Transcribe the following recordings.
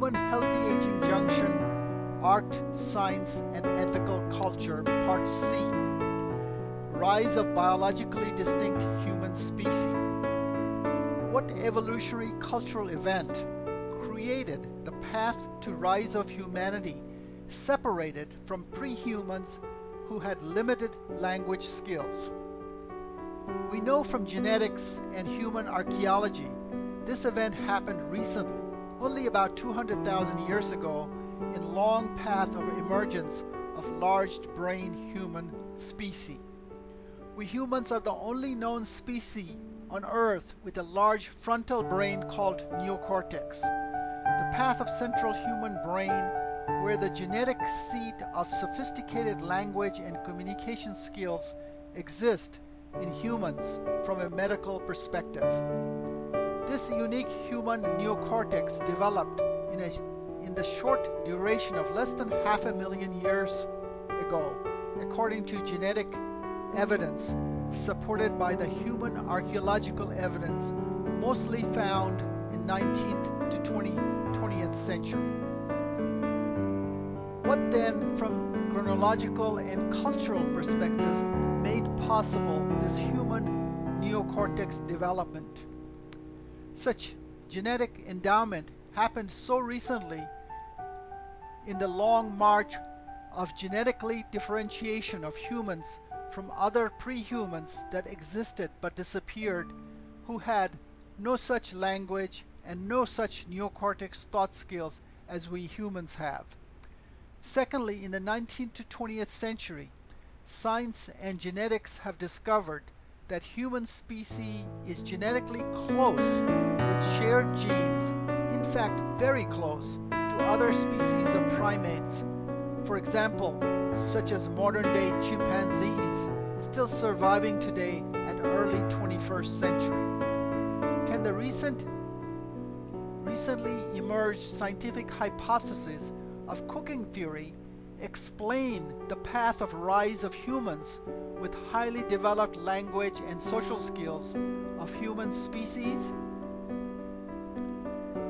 Human Healthy Aging Junction, Art, Science, and Ethical Culture, Part C. Rise of Biologically Distinct Human Species. What evolutionary cultural event created the path to rise of humanity separated from pre-humans who had limited language skills? We know from genetics and human archaeology this event happened recently, only about 200,000 years ago, in long path of emergence of large-brained human species. We humans are the only known species on Earth with a large frontal brain called neocortex, the path of central human brain where the genetic seat of sophisticated language and communication skills exist in humans from a medical perspective. This unique human neocortex developed in the short duration of less than 500,000 years ago, according to genetic evidence supported by the human archaeological evidence mostly found in 19th to 20th century. What then, from chronological and cultural perspective, made possible this human neocortex development? Such genetic endowment happened so recently in the long march of genetically differentiation of humans from other pre-humans that existed but disappeared, who had no such language and no such neocortex thought skills as we humans have. Secondly, in the 19th to 20th century, science and genetics have discovered that human species is genetically close with shared genes, in fact very close to other species of primates, for example, such as modern-day chimpanzees still surviving today at early 21st century. Can the recently emerged scientific hypothesis of cooking theory explain the path of rise of humans with highly developed language and social skills of human species?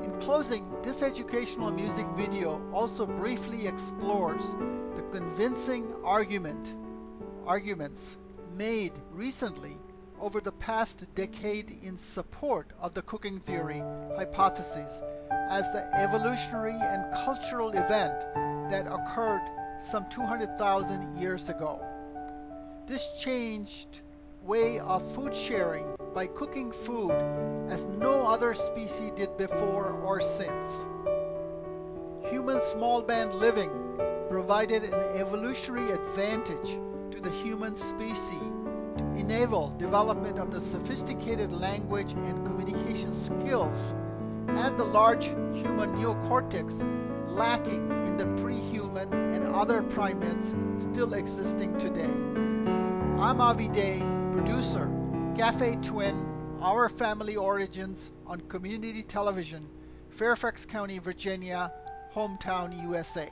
In closing, this educational music video also briefly explores the convincing arguments made recently over the past decade in support of the cooking theory hypothesis as the evolutionary and cultural event that occurred some 200,000 years ago. This changed way of food sharing by cooking food as no other species did before or since. Human small band living provided an evolutionary advantage to the human species to enable development of the sophisticated language and communication skills and the large human neocortex lacking in the pre-human and other primates still existing today. I'm Avi Day, producer, Cafe Twin, Our Family Origins on Community Television, Fairfax County, Virginia, hometown, USA.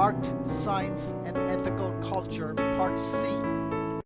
Art, Science, and Ethical Culture, Part C.